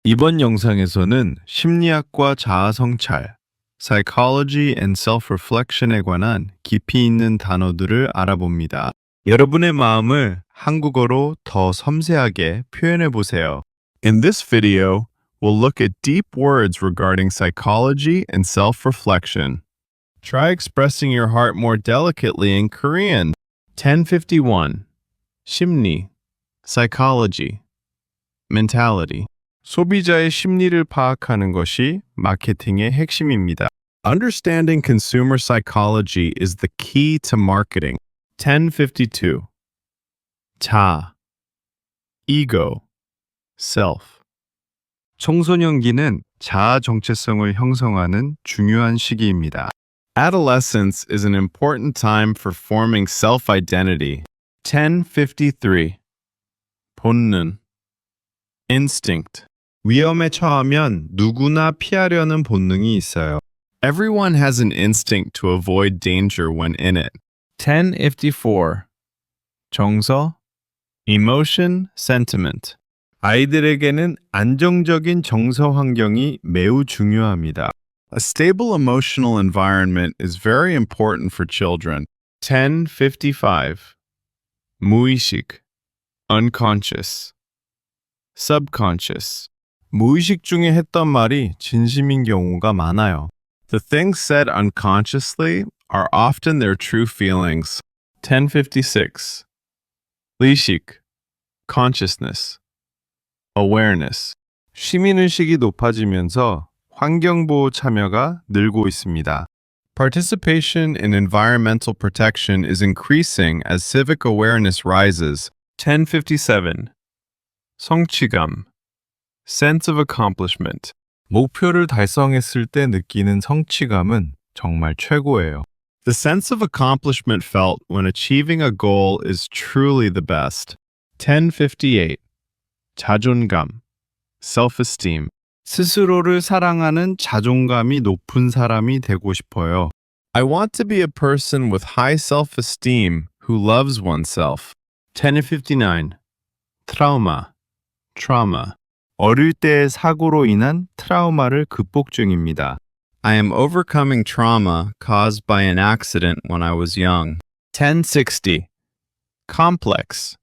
이번 영상에서는 심리학과 자아성찰, psychology and self-reflection에 관한 깊이 있는 단어들을 알아봅니다. 여러분의 마음을 한국어로 더 섬세하게 표현해 보세요. In this video, we'll look at deep words regarding psychology and self-reflection. Try expressing your heart more delicately in Korean. 1051. 심리, psychology, mentality. 소비자의 심리를 파악하는 것이 마케팅의 핵심입니다. Understanding consumer psychology is the key to marketing. 1052. 자, ego, self. 청소년기는 자아 정체성을 형성하는 중요한 시기입니다. Adolescence is an important time for forming self-identity. 1053. 본능, instinct. 위험에 처하면 누구나 피하려는 본능이 있어요. Everyone has an instinct to avoid danger when in it. 1054. 정서, emotion, sentiment. 아이들에게는 안정적인 정서 환경이 매우 중요합니다. A stable emotional environment is very important for children. 1055. 무의식, unconscious, subconscious. 무의식 중에 했던 말이 진심인 경우가 많아요. The things said unconsciously are often their true feelings. 1056. 의식, consciousness, awareness. 시민의식이 높아지면서 환경보호 참여가 늘고 있습니다. Participation in environmental protection is increasing as civic awareness rises. 1057. 성취감, sense of accomplishment. 목표를 달성했을 때 느끼는 성취감은 정말 최고예요. The sense of accomplishment felt when achieving a goal is truly the best. 1058. 자존감, self-esteem. 스스로를 사랑하는 자존감이 높은 사람이 되고 싶어요. I want to be a person with high self-esteem who loves oneself. 1059. 트라우마, trauma. 어릴 때의 사고로 인한 트라우마를 극복 중입니다. I am overcoming trauma caused by an accident when I was young. 1060. complex,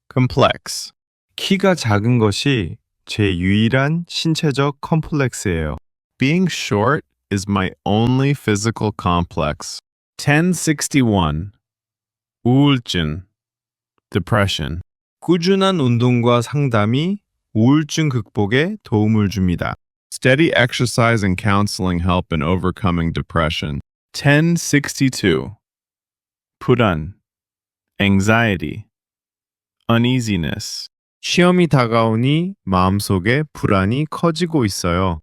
complex. 키가 작은 것이 제 유일한 신체적 컴플렉스예요. Being short is my only physical complex. 1061. 우울증, depression. 꾸준한 운동과 상담이 우울증 극복에 도움을 줍니다. Steady exercise and counseling help in overcoming depression. 1062. 불안, anxiety, uneasiness. 시험이 다가오니 마음속에 불안이 커지고 있어요.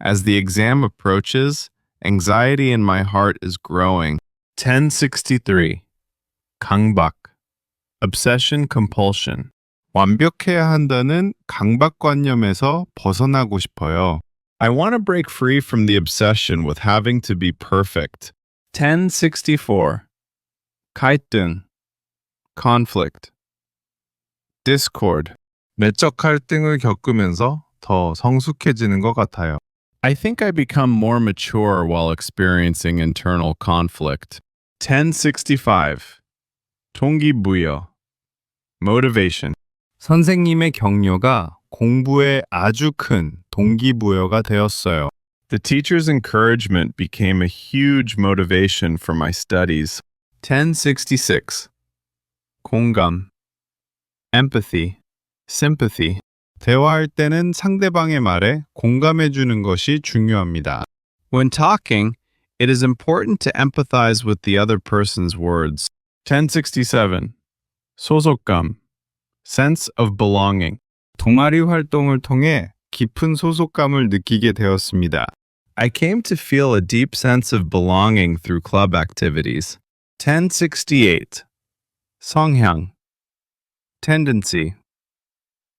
As the exam approaches, anxiety in my heart is growing. 1063. 강박, obsession compulsion. 완벽해야 한다는 강박관념에서 벗어나고 싶어요. I want to break free from the obsession with having to be perfect. 1064. 갈등, conflict, discord. 내적 갈등을 겪으면서 더 성숙해지는 것 같아요. I think I become more mature while experiencing internal conflict. 1065. 동기부여, motivation. 선생님의 격려가 공부에 아주 큰 동기부여가 되었어요. The teacher's encouragement became a huge motivation for my studies. 1066. 공감, empathy, sympathy. 대화할 때는 상대방의 말에 공감해 주는 것이 중요합니다. When talking, it is important to empathize with the other person's words. 1067. 소속감, sense of belonging. 동아리 활동을 통해 깊은 소속감을 느끼게 되었습니다. I came to feel a deep sense of belonging through club activities. 1068. 성향, tendency,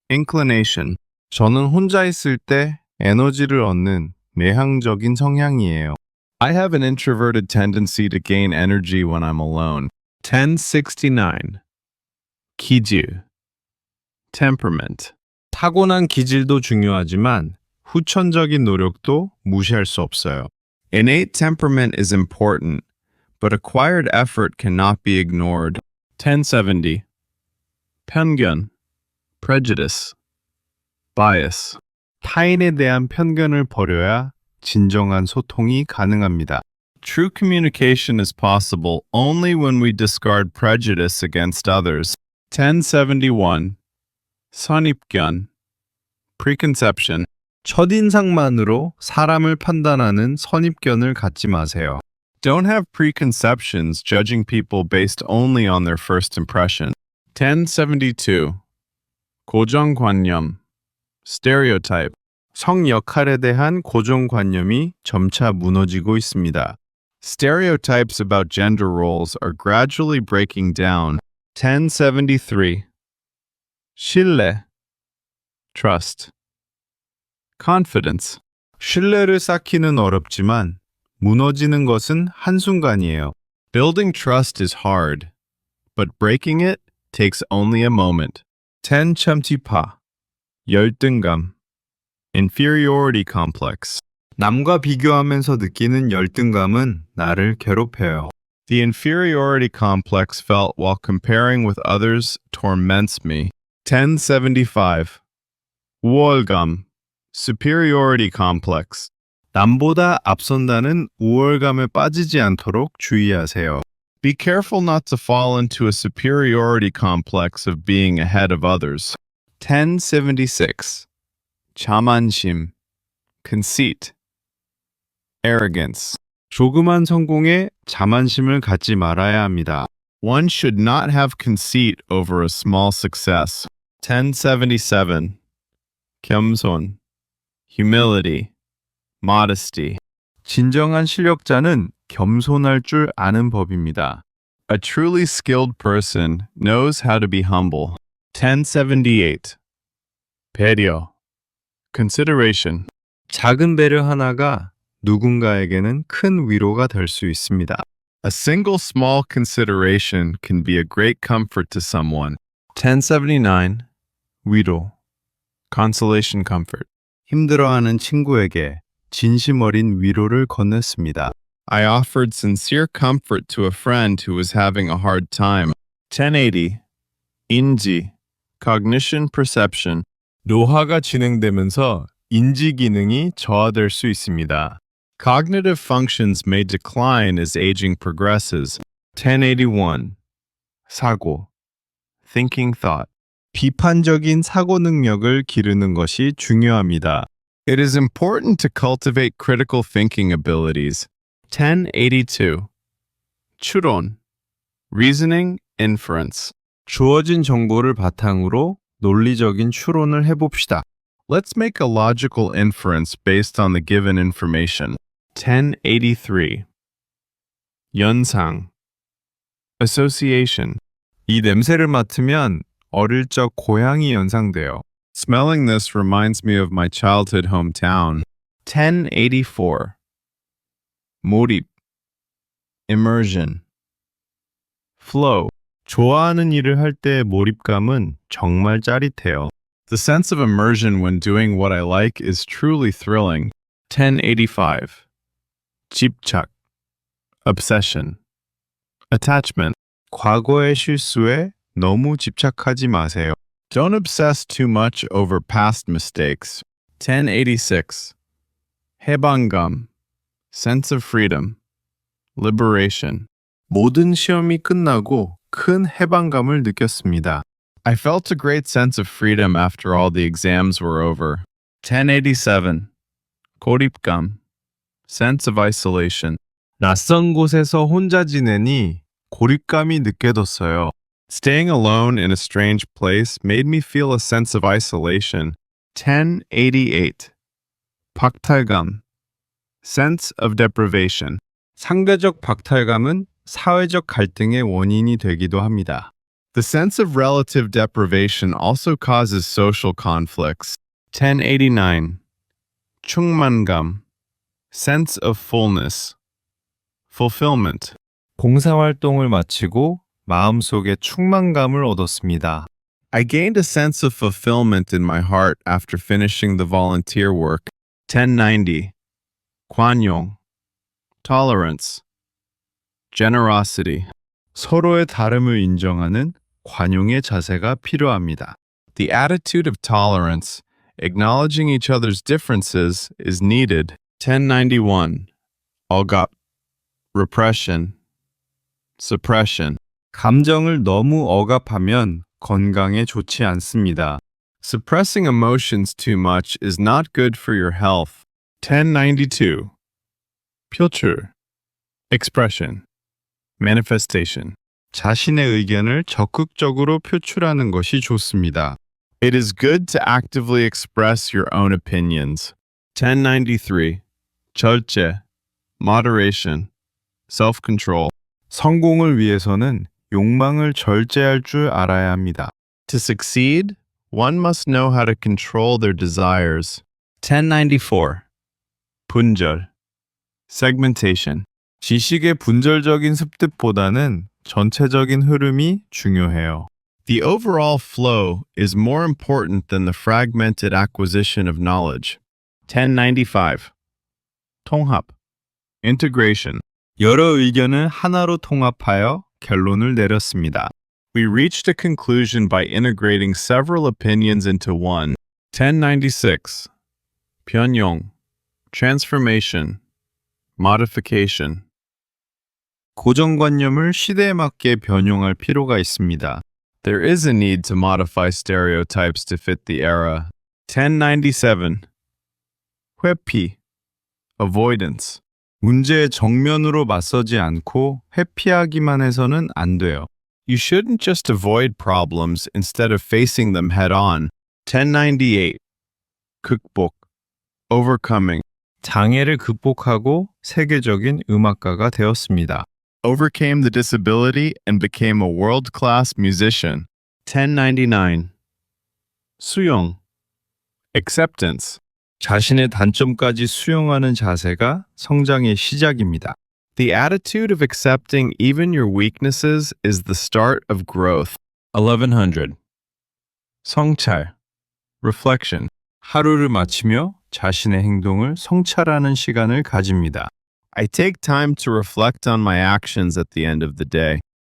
inclination. 저는 혼자 있을 때 에너지를 얻는 내향적인 성향이에요. I have an introverted tendency to gain energy when I'm alone. 1069. 기질, temperament. 타고난 기질도 중요하지만 후천적인 노력도 무시할 수 없어요. Innate temperament is important, but acquired effort cannot be ignored. 1070. 편견, prejudice, bias. 타인에 대한 편견을 버려야 진정한 소통이 가능합니다. True communication is possible only when we discard prejudice against others. 1071. 선입견, preconception. 첫인상만으로 사람을 판단하는 선입견을 갖지 마세요. Don't have preconceptions judging people based only on their first impression. 1072. 고정관념, stereotype. 성 역할에 대한 고정관념이 점차 무너지고 있습니다. Stereotypes about gender roles are gradually breaking down. 1073. 신뢰, trust. confidence. 신뢰를 쌓기는 어렵지만 무너지는 것은 한순간이에요. Building trust is hard, but breaking it takes only a moment. 1074. 열등감, inferiority complex. 남과 비교하면서 느끼는 열등감은 나를 괴롭혀요. The inferiority complex felt while comparing with others torments me. 1075. 우월감, superiority complex. 남보다 앞선다는 우월감에 빠지지 않도록 주의하세요. Be careful not to fall into a superiority complex of being ahead of others. 1076. 자만심, conceit, arrogance. 조그만 성공에 자만심을 갖지 말아야 합니다. One should not have conceit over a small success. 1077. 겸손, humility, modesty. 진정한 실력자는 겸손할 줄 아는 법입니다. A truly skilled person knows how to be humble. 1078. 배려, consideration. 작은 배려 하나가 누군가에게는 큰 위로가 될 수 있습니다. A single small consideration can be a great comfort to someone. 1079. 위로, consolation comfort. 힘들어하는 친구에게 진심 어린 위로를 건넸습니다. I offered sincere comfort to a friend who was having a hard time. 1080. 인지, cognition perception. 노화가 진행되면서 인지 기능이 저하될 수 있습니다. Cognitive functions may decline as aging progresses. 1081. 사고, thinking thought. 비판적인 사고 능력을 기르는 것이 중요합니다. It is important to cultivate critical thinking abilities. 1082. 추론, reasoning, inference. 주어진 정보를 바탕으로 논리적인 추론을 해봅시다. Let's make a logical inference based on the given information. 1083. 연상, association. 이 냄새를 맡으면 어릴 적 고향이 연상돼요. Smelling this reminds me of my childhood hometown. 1084. 몰입, immersion, flow. 좋아하는 일을 할 때의 몰입감은 정말 짜릿해요. The sense of immersion when doing what I like is truly thrilling. 1085. 집착, obsession, attachment. 과거의 실수에 너무 집착하지 마세요. Don't obsess too much over past mistakes. 1086. 해방감, sense of freedom, liberation. 모든 시험이 끝나고 큰 해방감을 느꼈습니다. I felt a great sense of freedom after all the exams were over. 1087. 고립감, sense of isolation. 낯선 곳에서 혼자 지내니 고립감이 느껴졌어요. Staying alone in a strange place made me feel a sense of isolation. 1088. 박탈감, sense of deprivation. 상대적 박탈감은 사회적 갈등의 원인이 되기도 합니다. The sense of relative deprivation also causes social conflicts. 1089. 충만감, sense of fullness, fulfillment. 봉사활동을 마치고 마음속에 충만감을 얻었습니다. I gained a sense of fulfillment in my heart after finishing the volunteer work. 1090. 관용, tolerance, generosity. 서로의 다름을 인정하는 관용의 자세가 필요합니다. The attitude of tolerance, acknowledging each other's differences, is needed. 1091. 억압, repression, suppression. 감정을 너무 억압하면 건강에 좋지 않습니다. Suppressing emotions too much is not good for your health. 1092. 표출, expression, manifestation. 자신의 의견을 적극적으로 표출하는 것이 좋습니다. It is good to actively express your own opinions. 1093. 절제, moderation, self-control. 성공을 위해서는 욕망을 절제할 줄 알아야 합니다. To succeed, one must know how to control their desires. 1094. 분절, segmentation. 지식의 분절적인 습득보다는 전체적인 흐름이 중요해요. The overall flow is more important than the fragmented acquisition of knowledge. 1095. 통합, integration. 여러 의견을 하나로 통합하여 결론을 내렸습니다. We reached a conclusion by integrating several opinions into one. 1096. 변형, transformation, modification. 고정관념을 시대에 맞게 변형할 필요가 있습니다. There is a need to modify stereotypes to fit the era. 1097. 회피, avoidance. 문제에 정면으로 맞서지 않고 회피하기만 해서는 안 돼요. You shouldn't just avoid problems instead of facing them head on. 1098. 극복, overcoming. 장애를 극복하고 세계적인 음악가가 되었습니다. Overcame the disability and became a world-class musician. 1099. 수용, acceptance. 자신의 단점까지 수용하는 자세가 성장의 시작입니다. The attitude of accepting even your weaknesses is the start of growth. 1100. 성찰, reflection. 하루를 마치며 자신의 행동을 성찰하는 시간을 가집니다. I take time to reflect on my actions at the end of the day.